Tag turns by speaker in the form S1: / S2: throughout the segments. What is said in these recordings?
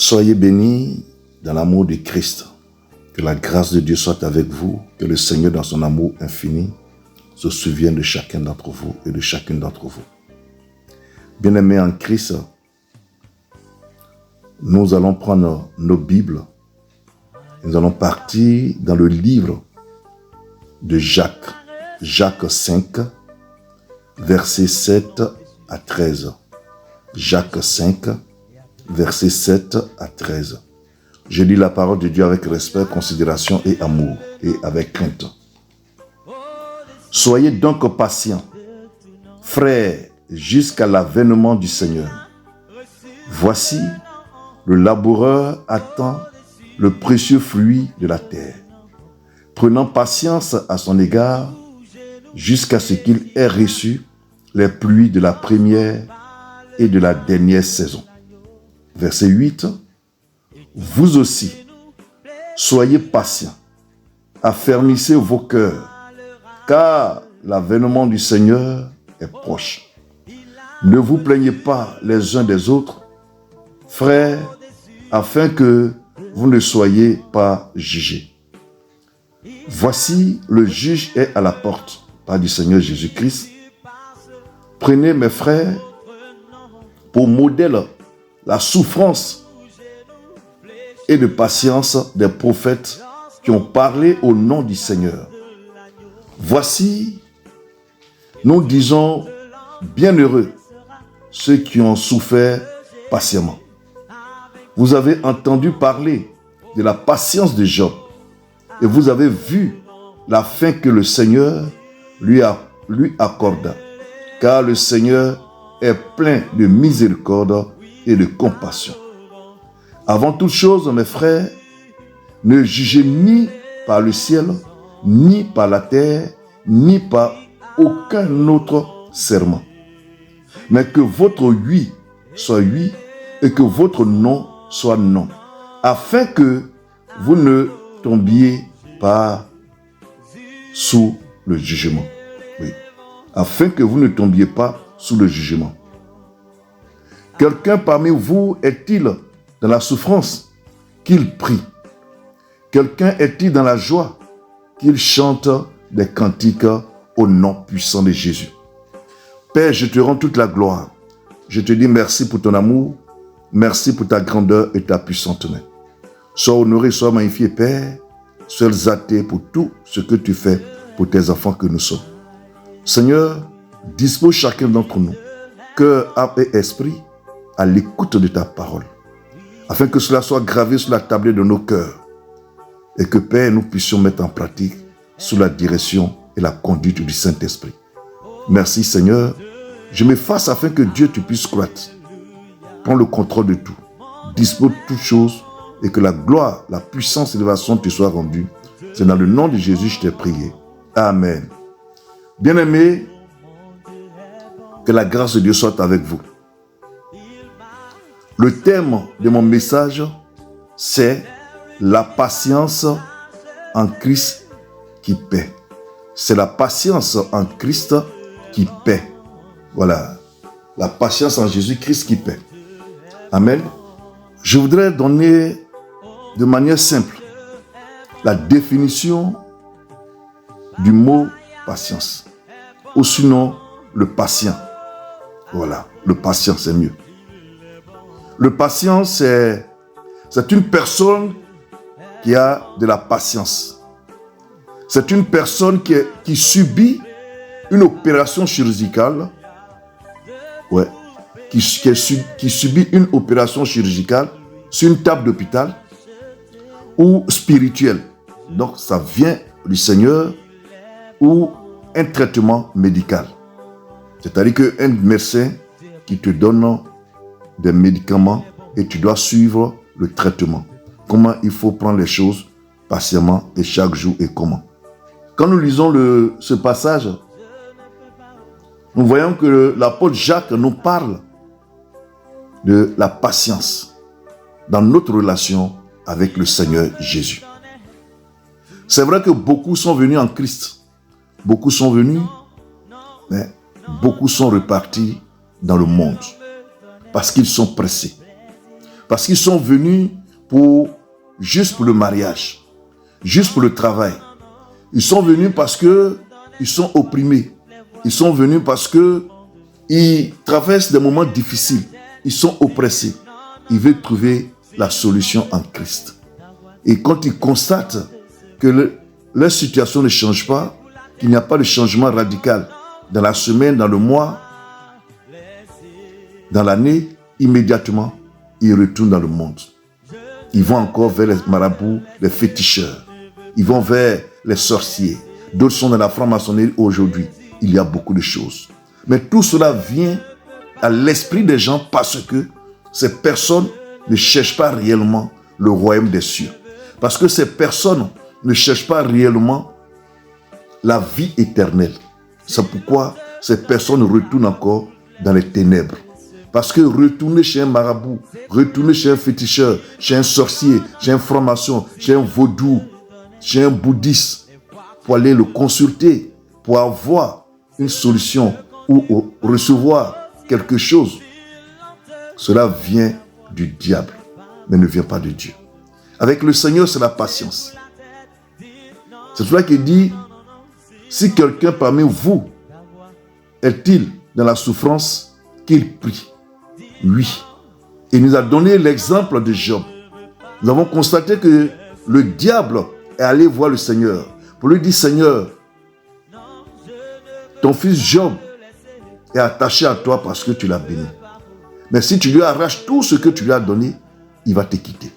S1: Soyez bénis dans l'amour de Christ. Que la grâce de Dieu soit avec vous. Que le Seigneur, dans son amour infini, se souvienne de chacun d'entre vous et de chacune d'entre vous. Bien-aimés en Christ, nous allons prendre nos Bibles. Nous allons partir dans le livre de Jacques. Jacques 5, versets 7 à 13. Jacques 5, versets 7 à 13. Je lis la parole de Dieu avec respect, considération et amour, et avec crainte. Soyez donc patients, frères, jusqu'à l'avènement du Seigneur. Voici, le laboureur attend le précieux fruit de la terre, prenant patience à son égard, jusqu'à ce qu'il ait reçu les pluies de la première et de la dernière saison. Verset 8. Vous aussi, soyez patients, affermissez vos cœurs, car l'avènement du Seigneur est proche. Ne vous plaignez pas les uns des autres, frères, afin que vous ne soyez pas jugés. Voici, le juge est à la porte, par du Seigneur Jésus-Christ. Prenez, mes frères, pour modèle la souffrance et de patience des prophètes qui ont parlé au nom du Seigneur. Voici, nous disons, bienheureux ceux qui ont souffert patiemment. Vous avez entendu parler de la patience de Job et vous avez vu la fin que le Seigneur lui accorda, car le Seigneur est plein de miséricorde et de compassion. Avant toute chose, mes frères, ne jugez ni par le ciel, ni par la terre, ni par aucun autre serment. Mais que votre oui soit oui et que votre non soit non, afin que vous ne tombiez pas sous le jugement. Oui. Afin que vous ne tombiez pas sous le jugement. Quelqu'un parmi vous est-il dans la souffrance? Qu'il prie. Quelqu'un est-il dans la joie? Qu'il chante des cantiques au nom puissant de Jésus. Père, je te rends toute la gloire. Je te dis merci pour ton amour. Merci pour ta grandeur et ta puissante main. Sois honoré, sois magnifié, Père. Sois exalté pour tout ce que tu fais pour tes enfants que nous sommes. Seigneur, dispose chacun d'entre nous, cœur, âme et esprit, à l'écoute de ta parole, afin que cela soit gravé sur la tablette de nos cœurs et que, Père, nous puissions mettre en pratique sous la direction et la conduite du Saint-Esprit. Merci, Seigneur. Je m'efface afin que Dieu, tu puisses croître. Prends le contrôle de tout. Dispose de toutes choses et que la gloire, la puissance et l'élévation te soient rendues. C'est dans le nom de Jésus que je t'ai prié. Amen. Bien-aimés, que la grâce de Dieu soit avec vous. Le thème de mon message, c'est la patience en Christ qui paie. C'est la patience en Christ qui paie. Voilà. La patience en Jésus-Christ qui paie. Amen. Je voudrais donner de manière simple la définition du mot patience. Ou sinon, le patient. Voilà. Le patient, c'est mieux. Le patient, c'est une personne qui a de la patience. C'est une personne qui subit une opération chirurgicale. Ouais. Qui subit une opération chirurgicale sur une table d'hôpital ou spirituelle. Donc, ça vient du Seigneur ou un traitement médical. C'est-à-dire qu'un médecin qui te donne des médicaments et tu dois suivre le traitement. Comment il faut prendre les choses patiemment et chaque jour et comment. Quand nous lisons ce passage, nous voyons que l'apôtre Jacques nous parle de la patience dans notre relation avec le Seigneur Jésus. C'est vrai que beaucoup sont venus en Christ. Beaucoup sont venus, mais beaucoup sont repartis dans le monde parce qu'ils sont pressés. Parce qu'ils sont venus juste pour le mariage, juste pour le travail. Ils sont venus parce qu'ils sont opprimés. Ils sont venus parce qu'ils traversent des moments difficiles. Ils sont oppressés. Ils veulent trouver la solution en Christ. Et quand ils constatent que leur situation ne change pas, qu'il n'y a pas de changement radical dans la semaine, dans le mois, dans l'année, immédiatement, ils retournent dans le monde. Ils vont encore vers les marabouts, les féticheurs. Ils vont vers les sorciers. D'autres sont dans la franc-maçonnerie aujourd'hui. Il y a beaucoup de choses. Mais tout cela vient à l'esprit des gens parce que ces personnes ne cherchent pas réellement le royaume des cieux. Parce que ces personnes ne cherchent pas réellement la vie éternelle. C'est pourquoi ces personnes retournent encore dans les ténèbres. Parce que retourner chez un marabout, retourner chez un féticheur, chez un sorcier, chez un franc-maçon, chez un vaudou, chez un bouddhiste, pour aller le consulter, pour avoir une solution ou recevoir quelque chose, cela vient du diable, mais ne vient pas de Dieu. Avec le Seigneur, c'est la patience. C'est pour cela qu'il dit, si quelqu'un parmi vous est-il dans la souffrance, qu'il prie. Oui. Il nous a donné l'exemple de Job. Nous avons constaté que le diable est allé voir le Seigneur pour lui dire, Seigneur, ton fils Job est attaché à toi parce que tu l'as béni. Mais si tu lui arraches tout ce que tu lui as donné, il va te quitter.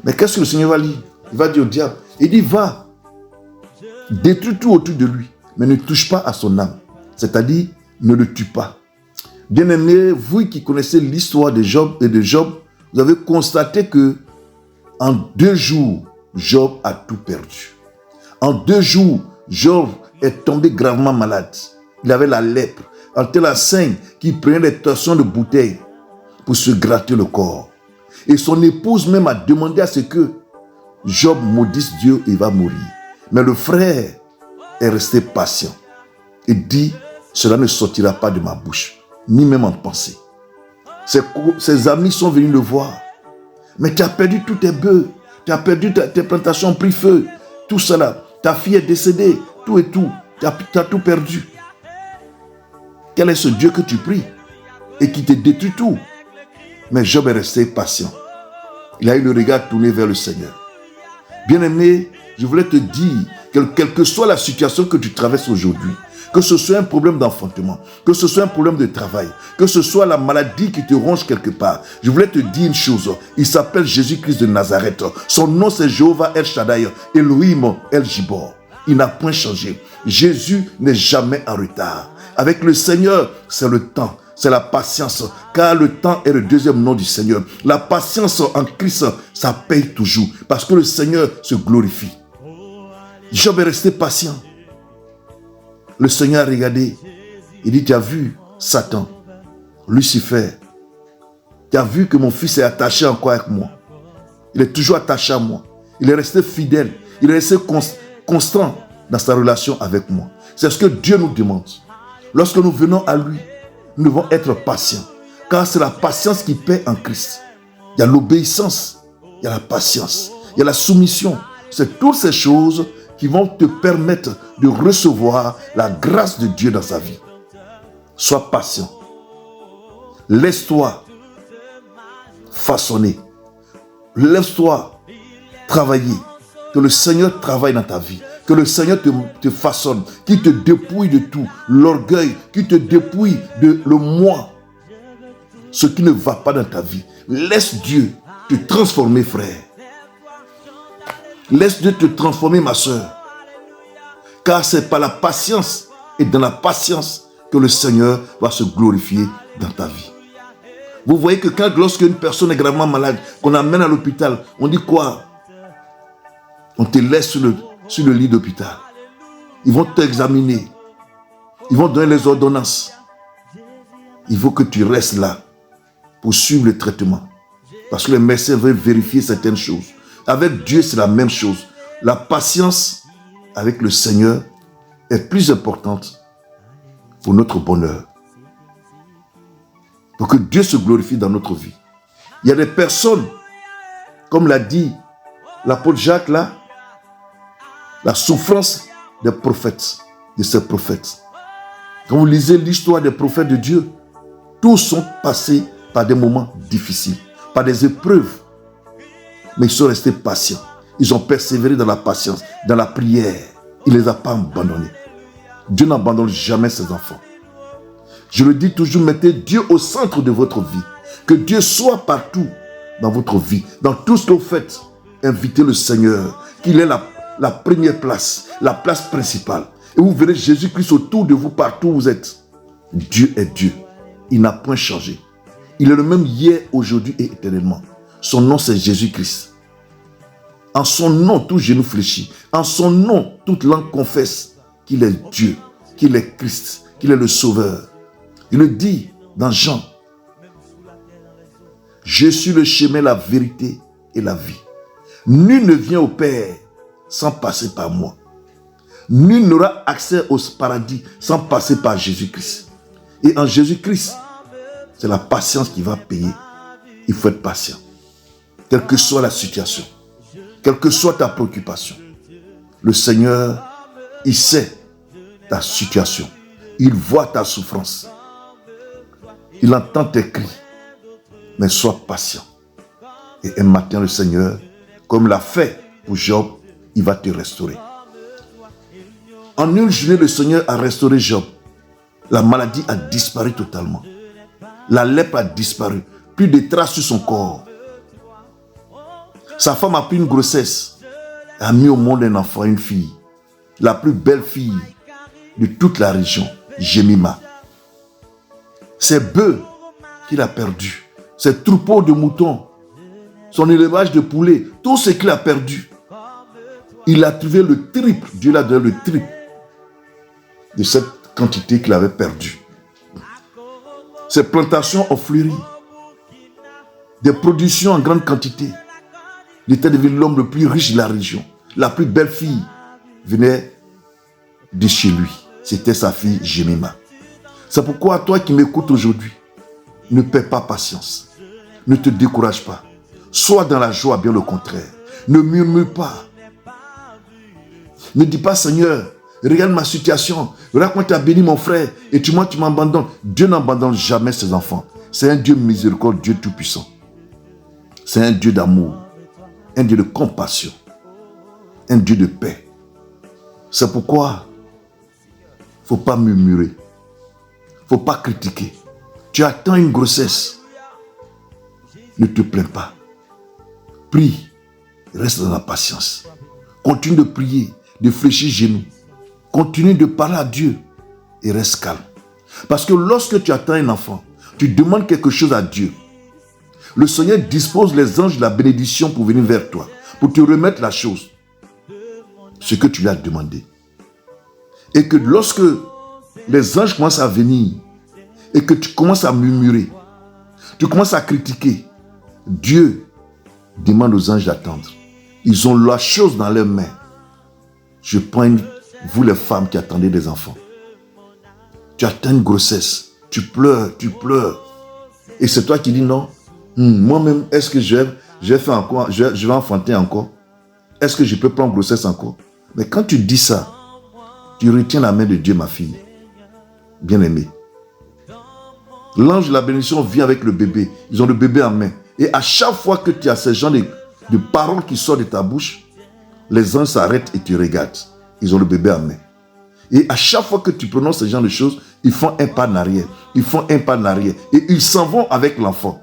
S1: Mais qu'est-ce que le Seigneur va dire? Il va dire au diable, il dit, va, détruis tout autour de lui, mais ne touche pas à son âme. C'est-à-dire, ne le tue pas. Bien-aimés, vous qui connaissez l'histoire de Job, vous avez constaté que en 2 jours, Job a tout perdu. En 2 jours, Job est tombé gravement malade. Il avait la lèpre, en tel enseigne qu'il prenait des torsions de bouteilles pour se gratter le corps. Et son épouse même a demandé à ce que Job maudisse Dieu et il va mourir. Mais le frère est resté patient et dit, cela ne sortira pas de ma bouche, ni même en pensée. Ses amis sont venus le voir. Mais tu as perdu tous tes bœufs, tu as perdu tes plantations ont pris feu, tout cela, ta fille est décédée, tout et tout, tu as tout perdu. Quel est ce Dieu que tu pries et qui te détruit tout? Mais Job est resté patient. Il a eu le regard tourné vers le Seigneur. Bien-aimé, je voulais te dire que quelle que soit la situation que tu traverses aujourd'hui, que ce soit un problème d'enfantement, que ce soit un problème de travail, que ce soit la maladie qui te ronge quelque part, je voulais te dire une chose. Il s'appelle Jésus-Christ de Nazareth. Son nom c'est Jéhovah El Shaddai, Elohim El Gibor. Il n'a point changé. Jésus n'est jamais en retard. Avec le Seigneur, c'est le temps, c'est la patience, car le temps est le deuxième nom du Seigneur. La patience en Christ, ça paye toujours, parce que le Seigneur se glorifie. Job est resté patient. Le Seigneur a regardé. Il dit, tu as vu Satan, Lucifer. Tu as vu que mon fils est attaché encore avec moi. Il est toujours attaché à moi. Il est resté fidèle. Il est resté constant dans sa relation avec moi. C'est ce que Dieu nous demande. Lorsque nous venons à lui, nous devons être patients. Car c'est la patience qui paie en Christ. Il y a l'obéissance, il y a la patience, il y a la soumission. C'est toutes ces choses qui vont te permettre de recevoir la grâce de Dieu dans sa vie. Sois patient. Laisse-toi façonner. Laisse-toi travailler. Que le Seigneur travaille dans ta vie. Que le Seigneur te façonne. Qu'il te dépouille de tout. L'orgueil. Qu'il te dépouille de le moi. Ce qui ne va pas dans ta vie. Laisse Dieu te transformer, frère. Laisse Dieu te transformer, ma soeur. Car c'est par la patience et dans la patience que le Seigneur va se glorifier dans ta vie. Vous voyez que lorsque une personne est gravement malade, qu'on amène à l'hôpital, on dit quoi? On te laisse sur le lit d'hôpital. Ils vont t'examiner. Ils vont donner les ordonnances. Il faut que tu restes là pour suivre le traitement. Parce que les médecins veulent vérifier certaines choses. Avec Dieu, c'est la même chose. La patience avec le Seigneur est plus importante pour notre bonheur. Pour que Dieu se glorifie dans notre vie. Il y a des personnes, comme l'a dit l'apôtre Jacques là, la souffrance des prophètes, de ces prophètes. Quand vous lisez l'histoire des prophètes de Dieu, tous sont passés par des moments difficiles, par des épreuves. Mais ils sont restés patients. Ils ont persévéré dans la patience, dans la prière. Il ne les a pas abandonnés. Dieu n'abandonne jamais ses enfants. Je le dis toujours, mettez Dieu au centre de votre vie. Que Dieu soit partout dans votre vie. Dans tout ce que vous faites, invitez le Seigneur, qu'il ait la première place, la place principale. Et vous verrez Jésus-Christ autour de vous, partout où vous êtes. Dieu est Dieu. Il n'a point changé. Il est le même hier, aujourd'hui et éternellement. Son nom, c'est Jésus-Christ. En son nom, tout genou fléchit. En son nom, toute langue confesse qu'il est Dieu, qu'il est Christ, qu'il est le Sauveur. Il le dit dans Jean. Je suis le chemin, la vérité et la vie. Nul ne vient au Père sans passer par moi. Nul n'aura accès au paradis sans passer par Jésus-Christ. Et en Jésus-Christ, c'est la patience qui va payer. Il faut être patient. Quelle que soit la situation, quelle que soit ta préoccupation, le Seigneur, il sait ta situation. Il voit ta souffrance. Il entend tes cris. Mais sois patient. Et un matin, le Seigneur, comme l'a fait pour Job, il va te restaurer. En une journée, le Seigneur a restauré Job. La maladie a disparu totalement. La lèpre a disparu. Plus de traces sur son corps. Sa femme a pris une grossesse. A mis au monde un enfant, une fille. La plus belle fille de toute la région, Jemima. Ses bœufs qu'il a perdus. Ses troupeaux de moutons. Son élevage de poulets. Tout ce qu'il a perdu. Il a trouvé le triple. Dieu l'a donné le triple de cette quantité qu'il avait perdue. Ses plantations ont fleuri. Des productions en grande quantité. Il était devenu l'homme le plus riche de la région. La plus belle fille venait de chez lui. C'était sa fille Jemima. C'est pourquoi toi qui m'écoutes aujourd'hui, ne perds pas patience. Ne te décourage pas. Sois dans la joie, bien le contraire. Ne murmure pas. Ne dis pas, Seigneur, regarde ma situation. Regarde comment tu as béni mon frère et tu m'abandonnes. Dieu n'abandonne jamais ses enfants. C'est un Dieu miséricordieux, Dieu tout-puissant. C'est un Dieu d'amour, un Dieu de compassion, un Dieu de paix. C'est pourquoi il ne faut pas murmurer. Il ne faut pas critiquer. Tu attends une grossesse. Ne te plains pas. Prie. Reste dans la patience. Continue de prier, de fléchir genoux. Continue de parler à Dieu et reste calme. Parce que lorsque tu attends un enfant, tu demandes quelque chose à Dieu. Le Seigneur dispose les anges de la bénédiction pour venir vers toi, pour te remettre la chose, ce que tu lui as demandé. Et que lorsque les anges commencent à venir et que tu commences à murmurer, tu commences à critiquer, Dieu demande aux anges d'attendre. Ils ont la chose dans leurs mains. Je prends vous les femmes qui attendez des enfants. Tu attends une grossesse, tu pleures. Et c'est toi qui dis non. Moi-même, est-ce que je vais faire encore, je vais enfanter encore? Est-ce que je peux prendre grossesse encore? Mais quand tu dis ça, tu retiens la main de Dieu, ma fille. Bien-aimée. L'ange de la bénédiction vient avec le bébé. Ils ont le bébé en main. Et à chaque fois que tu as ce genre de paroles qui sortent de ta bouche, les anges s'arrêtent et te regardent. Ils ont le bébé en main. Et à chaque fois que tu prononces ce genre de choses, ils font un pas en arrière. Ils font un pas en arrière. Et ils s'en vont avec l'enfant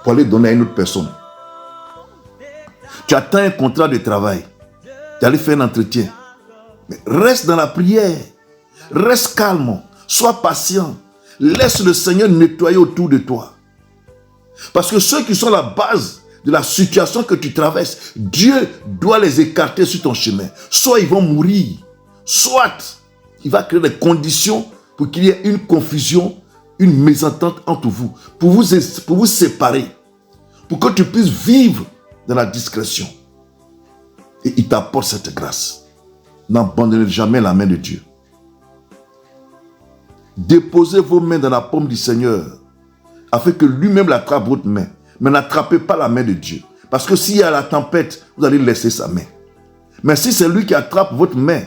S1: pour aller donner à une autre personne. Tu attends un contrat de travail. Tu allais faire un entretien. Mais reste dans la prière. Reste calme. Sois patient. Laisse le Seigneur nettoyer autour de toi. Parce que ceux qui sont la base de la situation que tu traverses, Dieu doit les écarter sur ton chemin. Soit ils vont mourir, soit il va créer des conditions pour qu'il y ait une confusion, une mésentente entre vous, pour vous séparer, pour que tu puisses vivre dans la discrétion. Et il t'apporte cette grâce. N'abandonnez jamais la main de Dieu. Déposez vos mains dans la paume du Seigneur, afin que lui-même attrape votre main Mais n'attrapez pas la main de Dieu. Parce que s'il y a la tempête, vous allez laisser sa main. Mais si c'est lui qui attrape votre main,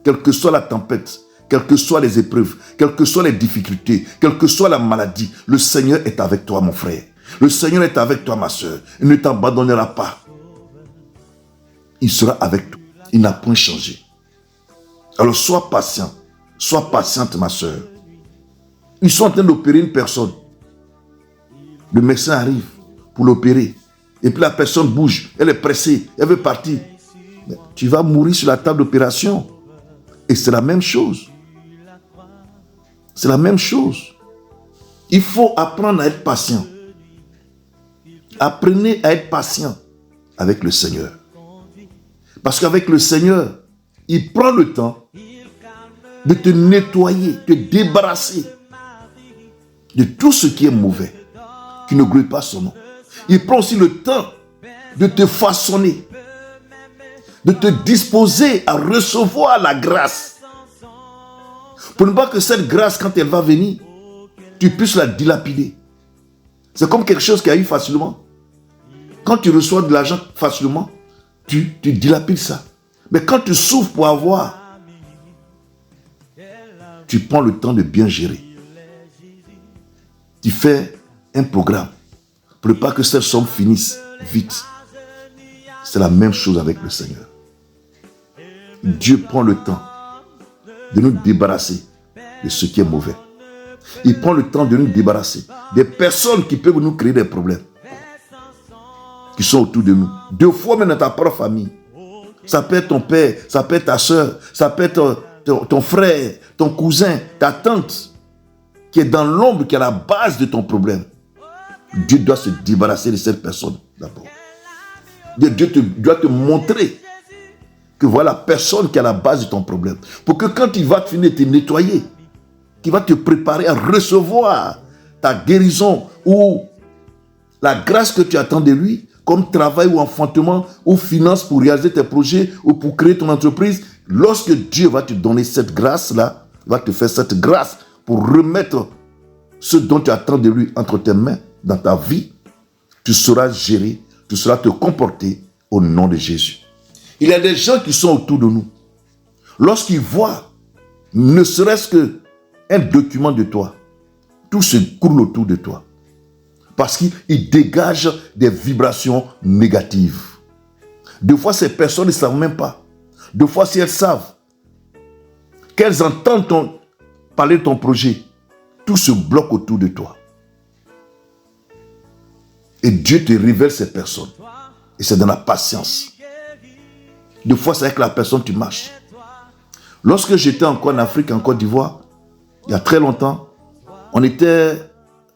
S1: quelle que soit la tempête, quelles que soient les épreuves, quelles que soient les difficultés, quelle que soit la maladie, le Seigneur est avec toi, mon frère. Le Seigneur est avec toi, ma soeur. Il ne t'abandonnera pas. Il sera avec toi. Il n'a point changé. Alors sois patient. Sois patiente, ma soeur. Ils sont en train d'opérer une personne. Le médecin arrive pour l'opérer. Et puis la personne bouge. Elle est pressée. Elle veut partir. Mais tu vas mourir sur la table d'opération. Et c'est la même chose. C'est la même chose. Il faut apprendre à être patient. Apprenez à être patient avec le Seigneur. Parce qu'avec le Seigneur, il prend le temps de te nettoyer, de te débarrasser de tout ce qui est mauvais, qui ne glorifie pas son nom. Il prend aussi le temps de te façonner, de te disposer à recevoir la grâce. Pour ne pas que cette grâce, quand elle va venir, tu puisses la dilapider. C'est comme quelque chose qui arrive facilement. Quand tu reçois de l'argent facilement, tu dilapides ça. Mais quand tu souffres pour avoir, tu prends le temps de bien gérer. Tu fais un programme pour ne pas que cette somme finisse vite. C'est la même chose avec le Seigneur. Dieu prend le temps de nous débarrasser de ce qui est mauvais. Il prend le temps de nous débarrasser des personnes qui peuvent nous créer des problèmes, qui sont autour de nous. Deux fois même dans ta propre famille. Ça peut être ton père, ça peut être ta soeur, ça peut être ton frère, ton cousin, ta tante, qui est dans l'ombre, qui est à la base de ton problème. Dieu doit se débarrasser de cette personne d'abord. Dieu doit te montrer que voilà la personne qui est à la base de ton problème. Pour que quand il va finir de te nettoyer, qu'il va te préparer à recevoir ta guérison ou la grâce que tu attends de lui, comme travail ou enfantement ou finance pour réaliser tes projets ou pour créer ton entreprise. Lorsque Dieu va te donner cette grâce-là, va te faire cette grâce pour remettre ce dont tu attends de lui entre tes mains dans ta vie, tu sauras gérer, tu sauras te comporter au nom de Jésus. Il y a des gens qui sont autour de nous. Lorsqu'ils voient, ne serait-ce qu'un document de toi, tout se coule autour de toi. Parce qu'il dégage des vibrations négatives. Des fois, ces personnes ne savent même pas. Des fois, si elles savent, qu'elles entendent parler de ton projet, tout se bloque autour de toi. Et Dieu te révèle ces personnes. Et c'est dans la patience. Des fois, c'est avec la personne que tu marches. Lorsque j'étais encore en Afrique, en Côte d'Ivoire, il y a très longtemps, on était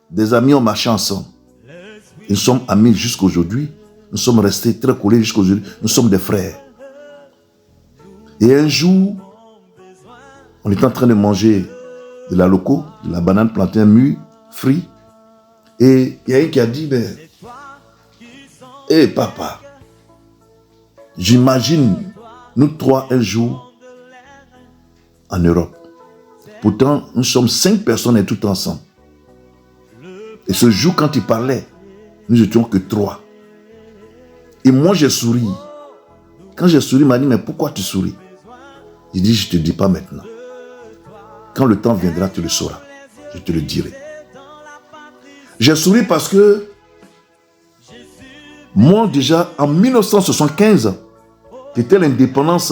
S1: des amis, on marchait ensemble. Nous sommes amis jusqu'à aujourd'hui. Nous sommes restés très collés jusqu'à aujourd'hui. Nous sommes des frères. Et un jour, on était en train de manger de la loco, de la banane plantain mûre, frite. Et il y a un qui a dit, hé papa, j'imagine nous trois un jour en Europe. Pourtant, nous sommes 5 personnes et tout ensemble. Et ce jour, quand il parlait, nous n'étions que 3. Et moi, j'ai souri. Quand j'ai souri, il m'a dit, mais pourquoi tu souris? Il dit, je ne te dis pas maintenant. Quand le temps viendra, tu le sauras. Je te le dirai. J'ai souri parce que moi, déjà, en 1975, c'était l'indépendance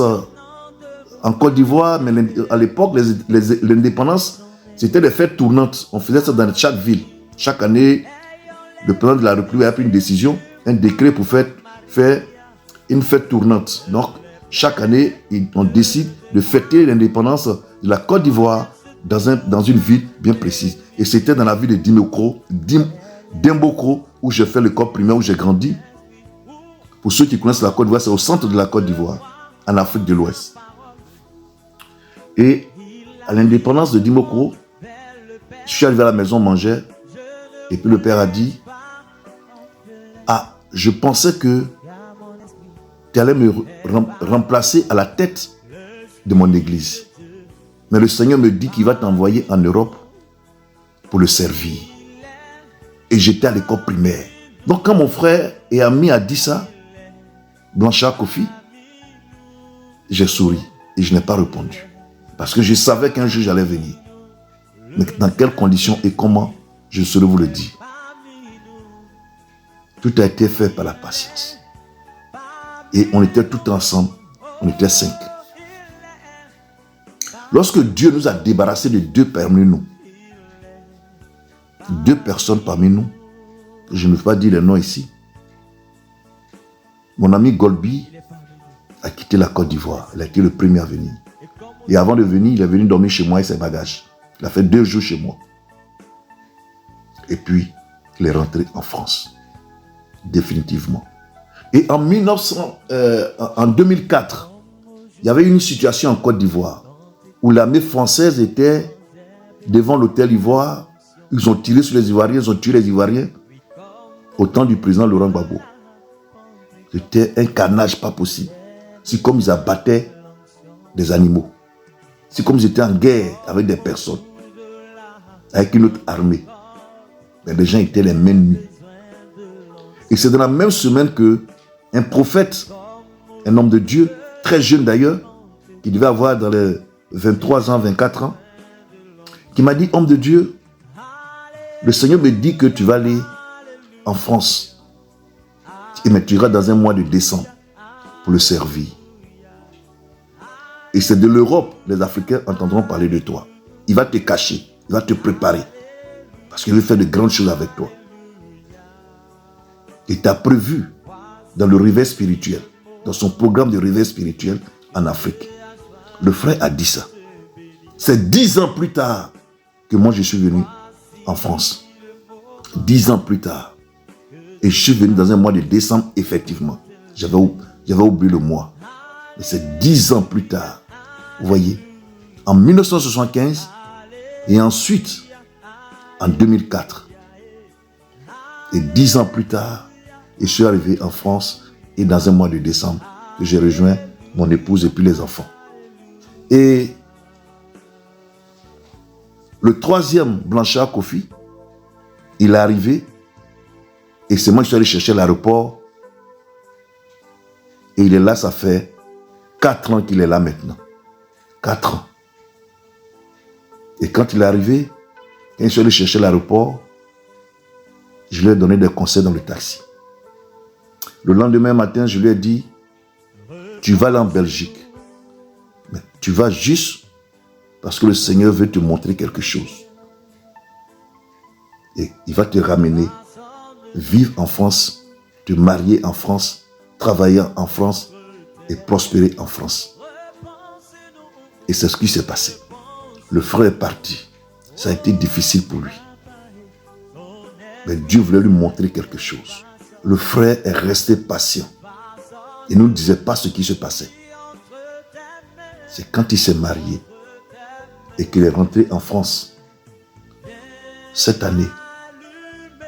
S1: en Côte d'Ivoire, mais à l'époque, l'indépendance, c'était des fêtes tournantes. On faisait ça dans chaque ville. Chaque année, le président de la République a pris une décision, un décret pour faire une fête tournante. Donc, chaque année, on décide de fêter l'indépendance de la Côte d'Ivoire dans une ville bien précise. Et c'était dans la ville de Dimboko, où j'ai fait l'école primaire, où j'ai grandi. Pour ceux qui connaissent la Côte d'Ivoire, c'est au centre de la Côte d'Ivoire, en Afrique de l'Ouest. Et à l'indépendance de Dimboko, je suis arrivé à la maison manger, et puis le père a dit, je pensais que tu allais me remplacer à la tête de mon église. Mais le Seigneur me dit qu'il va t'envoyer en Europe pour le servir. Et j'étais à l'école primaire. Donc quand mon frère et ami a dit ça, Blanchard Kofi, j'ai souri et je n'ai pas répondu. Parce que je savais qu'un jour j'allais venir. Mais dans quelles conditions et comment, je ne saurais vous le dire. Tout a été fait par la patience. Et on était tous ensemble, on était 5. Lorsque Dieu nous a débarrassés de 2 parmi nous, 2 personnes parmi nous, je ne veux pas dire les noms ici. Mon ami Golby a quitté la Côte d'Ivoire. Il a été le premier à venir. Et avant de venir, il est venu dormir chez moi et ses bagages. Il a fait 2 jours chez moi. Et puis, il est rentré en France. Définitivement. Et en 2004, il y avait une situation en Côte d'Ivoire où l'armée française était devant l'hôtel Ivoire. Ils ont tiré sur les Ivoiriens, ils ont tué les Ivoiriens au temps du président Laurent Gbagbo. C'était un carnage pas possible. C'est comme ils abattaient des animaux. C'est comme ils étaient en guerre avec des personnes, avec une autre armée. Mais les gens étaient les mains nues. Et c'est dans la même semaine que un prophète, un homme de Dieu, très jeune d'ailleurs, qui devait avoir dans les 23 ans, 24 ans, qui m'a dit, homme de Dieu, le Seigneur me dit que tu vas aller en France. Et tu iras dans un mois de décembre pour le servir. Et c'est de l'Europe, les Africains entendront parler de toi. Il va te cacher, il va te préparer. Parce qu'il veut faire de grandes choses avec toi. Et tu as prévu dans le réveil spirituel, dans son programme de réveil spirituel en Afrique. Le frère a dit ça. C'est 10 ans plus tard que moi je suis venu en France. 10 ans plus tard. Et je suis venu dans un mois de décembre, effectivement. J'avais oublié le mois. Mais c'est 10 ans plus tard. Vous voyez, en 1975 et ensuite en 2004. Et 10 ans plus tard, je suis arrivé en France et dans un mois de décembre, j'ai rejoint mon épouse et puis les enfants. Et le 3e Blanchard Kofi, il est arrivé et c'est moi qui suis allé chercher à l'aéroport. Et il est là, ça fait 4 ans qu'il est là maintenant. 4 ans. Et quand il est arrivé, quand je suis allé chercher à l'aéroport, je lui ai donné des conseils dans le taxi. Le lendemain matin, je lui ai dit, tu vas aller en Belgique. Mais tu vas juste parce que le Seigneur veut te montrer quelque chose. Et il va te ramener, vivre en France, te marier en France, travailler en France et prospérer en France. Et c'est ce qui s'est passé. Le frère est parti. Ça a été difficile pour lui. Mais Dieu voulait lui montrer quelque chose. Le frère est resté patient. Il ne nous disait pas ce qui se passait. C'est quand il s'est marié et qu'il est rentré en France cette année,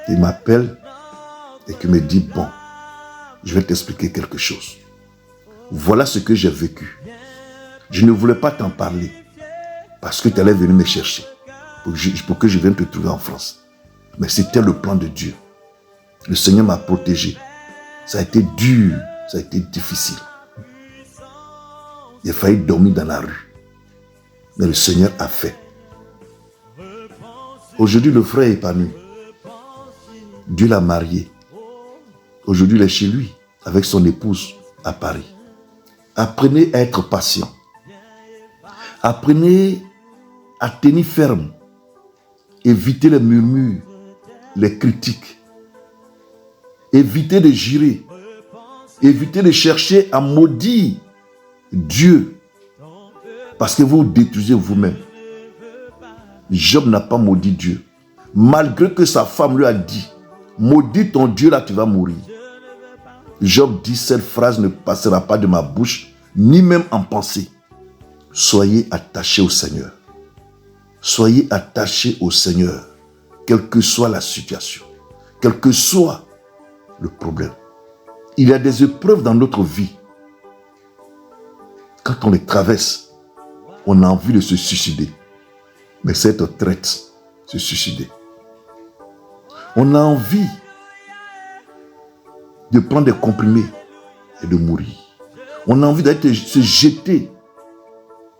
S1: il m'appelle et qu'il me dit, bon, je vais t'expliquer quelque chose. Voilà ce que j'ai vécu. Je ne voulais pas t'en parler parce que tu allais venir me chercher pour que je vienne te trouver en France. Mais c'était le plan de Dieu. Le Seigneur m'a protégé. Ça a été dur, ça a été difficile. Il a failli dormir dans la rue. Mais le Seigneur a fait. Aujourd'hui, le frère est épanoui. Dieu l'a marié. Aujourd'hui, il est chez lui, avec son épouse, à Paris. Apprenez à être patient. Apprenez à tenir ferme. Évitez les murmures, les critiques. Évitez de jurer. Évitez de chercher à maudire Dieu. Parce que vous détruisez vous-même. Job n'a pas maudit Dieu. Malgré que sa femme lui a dit, maudis ton Dieu, là tu vas mourir. Job dit, cette phrase ne passera pas de ma bouche, ni même en pensée. Soyez attachés au Seigneur. Soyez attachés au Seigneur, quelle que soit la situation, quel que soit le problème. Il y a des épreuves dans notre vie. Quand on les traverse, on a envie de se suicider. Mais c'est être traite, se suicider. On a envie de prendre des comprimés et de mourir. On a envie d'aller se jeter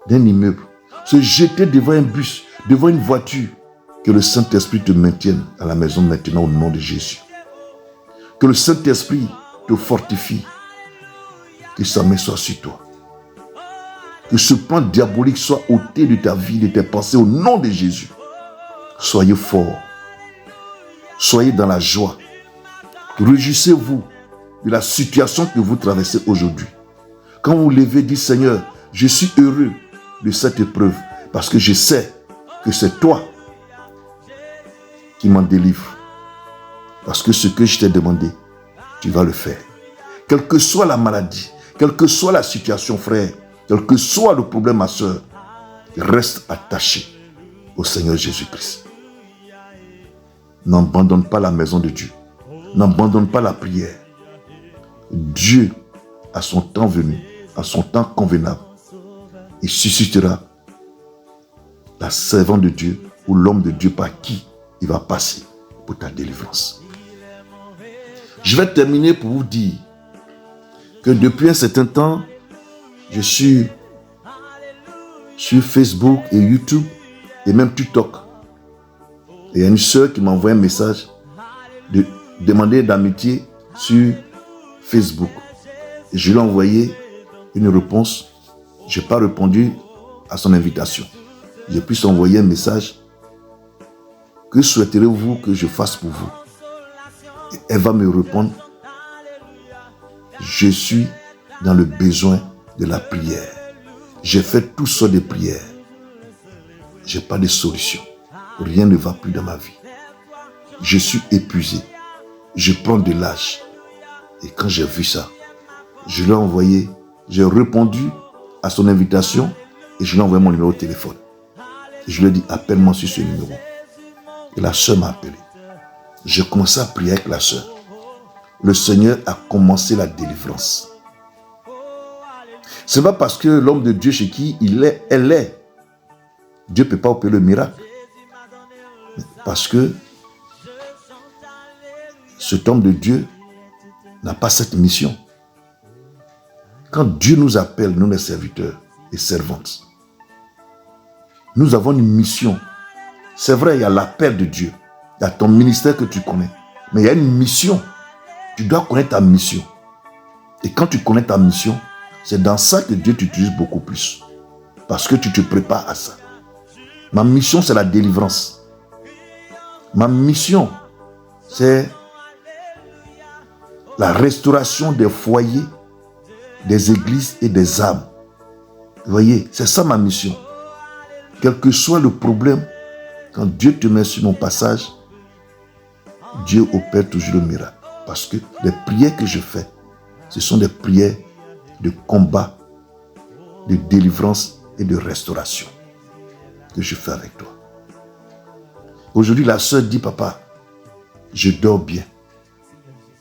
S1: d'un immeuble, se jeter devant un bus, devant une voiture. Que le Saint-Esprit te maintienne à la maison maintenant au nom de Jésus. Que le Saint-Esprit te fortifie. Que sa main soit sur toi. Que ce plan diabolique soit ôté de ta vie, de tes pensées au nom de Jésus. Soyez forts. Soyez dans la joie. Réjouissez-vous de la situation que vous traversez aujourd'hui. Quand vous vous levez, dites Seigneur, je suis heureux de cette épreuve parce que je sais que c'est toi qui m'en délivre. Parce que ce que je t'ai demandé, tu vas le faire. Quelle que soit la maladie, quelle que soit la situation, frère, quel que soit le problème, ma soeur, reste attaché au Seigneur Jésus-Christ. N'abandonne pas la maison de Dieu. N'abandonne pas la prière. Dieu, à son temps venu, à son temps convenable, il suscitera la servante de Dieu ou l'homme de Dieu par qui il va passer pour ta délivrance. Je vais terminer pour vous dire que depuis un certain temps, je suis sur Facebook et YouTube et même TikTok. Et il y a une soeur qui m'a envoyé un message de demander d'amitié sur Facebook. Et je lui ai envoyé une réponse. Je n'ai pas répondu à son invitation. J'ai pu envoyer un message. Que souhaiterez-vous que je fasse pour vous? Et elle va me répondre. Je suis dans le besoin de la prière. J'ai fait toutes sortes de prières. Je n'ai pas de solution. Rien ne va plus dans ma vie. Je suis épuisé. Je prends de l'âge. Et quand j'ai vu ça, je lui ai envoyé, j'ai répondu à son invitation et je lui ai envoyé mon numéro de téléphone. Et je lui ai dit, appelle-moi sur ce numéro. Et la soeur m'a appelé. J'ai commencé à prier avec la soeur. Le Seigneur a commencé la délivrance. Ce n'est pas parce que l'homme de Dieu chez qui elle est, Dieu ne peut pas opérer le miracle. Parce que cet homme de Dieu n'a pas cette mission. Quand Dieu nous appelle, nous les serviteurs et servantes, nous avons une mission. C'est vrai, il y a l'appel de Dieu. Il y a ton ministère que tu connais. Mais il y a une mission. Tu dois connaître ta mission. Et quand tu connais ta mission, c'est dans ça que Dieu t'utilise beaucoup plus. Parce que tu te prépares à ça. Ma mission, c'est la délivrance. Ma mission, c'est la restauration des foyers, des églises et des âmes. Vous voyez, c'est ça ma mission. Quel que soit le problème, quand Dieu te met sur mon passage, Dieu opère toujours le miracle. Parce que les prières que je fais, ce sont des prières de combat, de délivrance et de restauration que je fais avec toi. Aujourd'hui, la sœur dit, papa, je dors bien.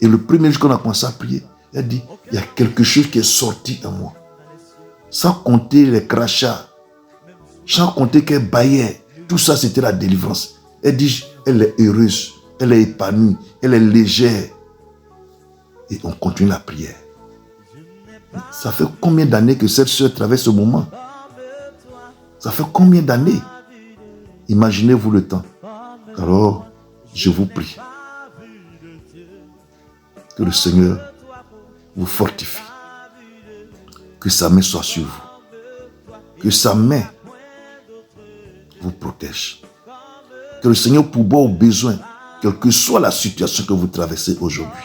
S1: Et le premier jour qu'on a commencé à prier, elle dit, il y a quelque chose qui est sorti en moi. Sans compter les crachats, sans compter qu'elle baillait, tout ça c'était la délivrance. Elle dit, elle est heureuse, elle est épanouie, elle est légère. Et on continue la prière. Ça fait combien d'années que cette sœur traverse ce moment? Ça fait combien d'années? Imaginez-vous le temps. Alors, je vous prie que le Seigneur vous fortifie. Que sa main soit sur vous. Que sa main vous protège. Que le Seigneur pourvoie aux besoins, quelle que soit la situation que vous traversez aujourd'hui.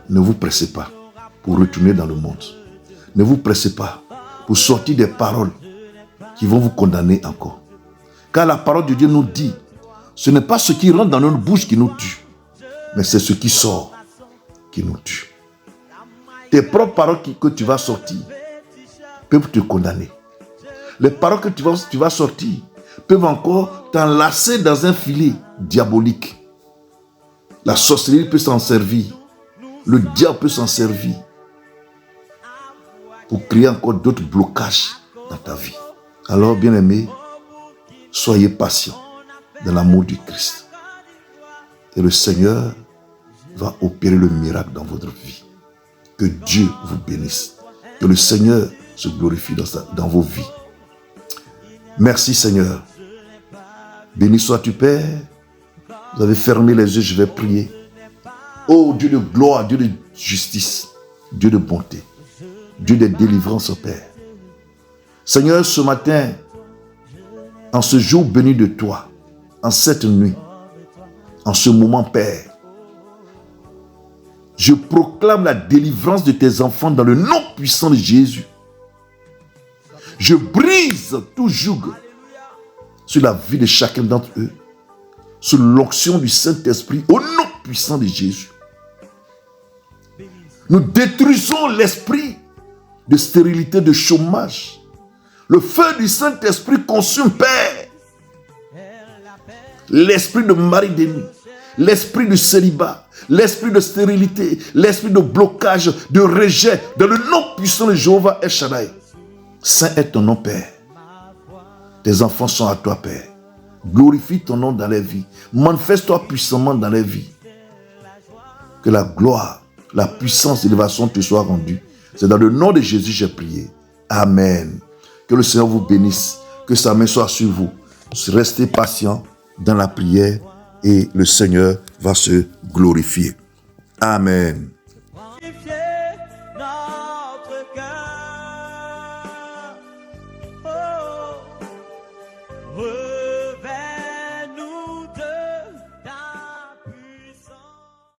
S1: Ne vous pressez pas pour retourner dans le monde. Ne vous pressez pas pour sortir des paroles qui vont vous condamner encore. Car la parole de Dieu nous dit, ce n'est pas ce qui rentre dans notre bouche qui nous tue, mais c'est ce qui sort qui nous tue. Tes propres paroles que tu vas sortir peuvent te condamner. Les paroles que tu vas sortir peuvent encore t'enlacer dans un filet diabolique. La sorcellerie peut s'en servir. Le diable peut s'en servir pour créer encore d'autres blocages dans ta vie. Alors, bien-aimés, soyez patients dans l'amour du Christ. Et le Seigneur va opérer le miracle dans votre vie. Que Dieu vous bénisse. Que le Seigneur se glorifie dans vos vies. Merci Seigneur. Béni sois-tu Père. Vous avez fermé les yeux, je vais prier. Oh Dieu de gloire, Dieu de justice, Dieu de bonté, Dieu de délivrance, Père. Seigneur, ce matin, en ce jour béni de toi, en cette nuit, en ce moment, Père, je proclame la délivrance de tes enfants dans le nom puissant de Jésus. Je brise tout joug sur la vie de chacun d'entre eux, sous l'onction du Saint-Esprit, au nom puissant de Jésus. Nous détruisons l'esprit de stérilité, de chômage. Le feu du Saint-Esprit consume, Père, l'esprit de mari déni, l'esprit de célibat, l'esprit de stérilité, l'esprit de blocage, de rejet, dans le nom puissant de Jéhovah El Shaddai. Saint est ton nom, Père. Tes enfants sont à toi, Père. Glorifie ton nom dans les vies. Manifeste-toi puissamment dans les vies. Que la gloire, la puissance et l'élévation te soient rendues. C'est dans le nom de Jésus que j'ai prié. Amen. Que le Seigneur vous bénisse. Que sa main soit sur vous. Restez patient dans la prière et le Seigneur va se glorifier. Amen.